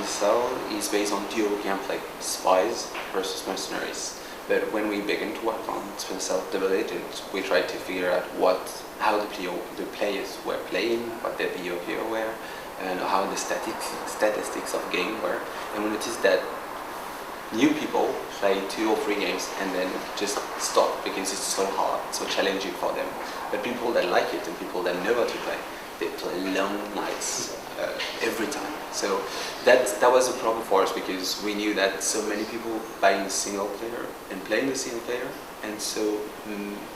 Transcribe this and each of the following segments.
Splinter Cell is based on dual gameplay, spies versus mercenaries. But when we began to work on Splinter Cell Double Agent, we tried to figure out how the players were playing, what their behavior were, and how the statistics of game were. And we noticed that new people play 2 or 3 games and then just stop because it's so hard, so challenging for them. But people that like it and people that know how to play, they play long nights every time. So that was a problem for us because we knew that so many people buying the single player and playing the single player, and so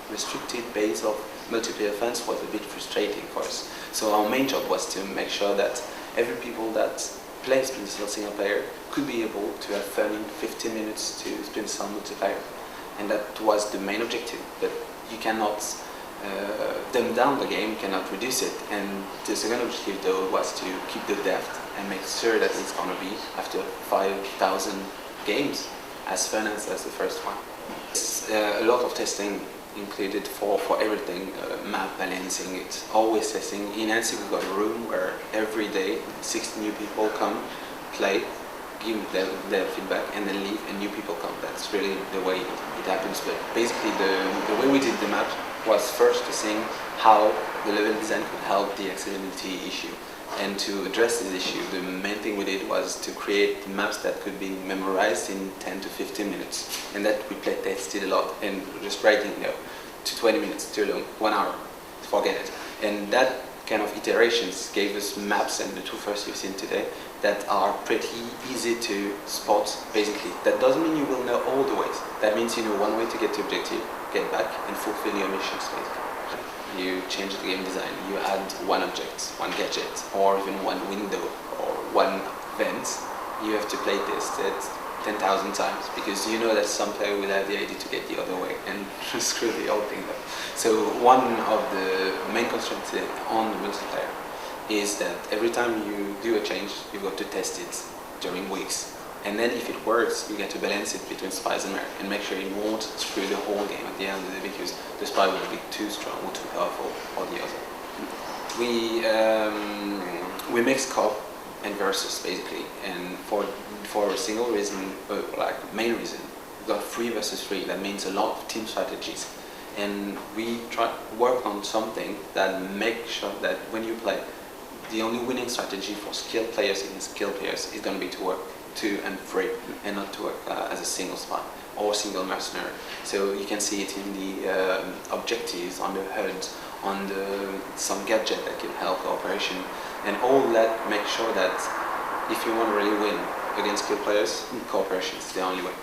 restricted base of multiplayer fans was a bit frustrating for us. So our main job was to make sure that every people that play Splinter Cell single player could be able to have fun in 15 minutes to Splinter Cell multiplayer, and that was the main objective. But you cannot dumb down the game, cannot reduce it. And the second objective though was to keep the depth and make sure that it's gonna be, after 5,000 games, as fun as the first one. A lot of testing included for everything, map balancing, it's always testing. In Nancy we've got a room where every day 60 new people come, play, give them their feedback and then leave, and new people come. That's really the way it happens. But basically the way we did the map was first to think how the level design could help the accessibility issue. And to address this issue, the main thing we did was to create maps that could be memorized in 10 to 15 minutes. And that we play tested a lot, and just writing, to 20 minutes, too long, 1 hour, forget it. And that kind of iterations gave us maps, and the 2 first you've seen today, that are pretty easy to spot, basically. That doesn't mean you will know all the ways. That means you know one way to get to objective, get back, and fulfill your missions, basically. You change the game design, you add 1 object, 1 gadget, or even 1 window, or 1 event. You have to play test it 10,000 times, because you know that some player will have the idea to get the other way and screw the whole thing up. So one of the main constraints on the multiplayer is that every time you do a change, you've got to test it during weeks. And then if it works, you get to balance it between spies and merc and make sure you won't screw the whole game at the end of the day, because the spy will be too strong or too powerful or the other. We mix co-op and versus, basically, and for a single reason, main reason, we've got 3 versus 3. That means a lot of team strategies. And we work on something that makes sure that when you play, the only winning strategy for skilled players against skilled players is going to be to work 2 and 3, and not to work as a single spy or single mercenary. So you can see it in the objectives, on the HUD, on some gadget that can help cooperation, and all that makes sure that if you want to really win against skilled players, cooperation is the only way.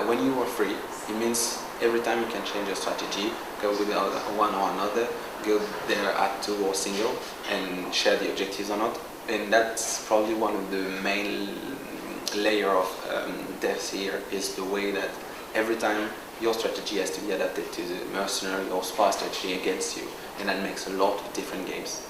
When you are free, it means every time you can change your strategy, go with one or another, go there at 2 or single, and share the objectives or not. And that's probably one of the main layer of depth here, is the way that every time your strategy has to be adapted to the mercenary or spy strategy against you, and that makes a lot of different games.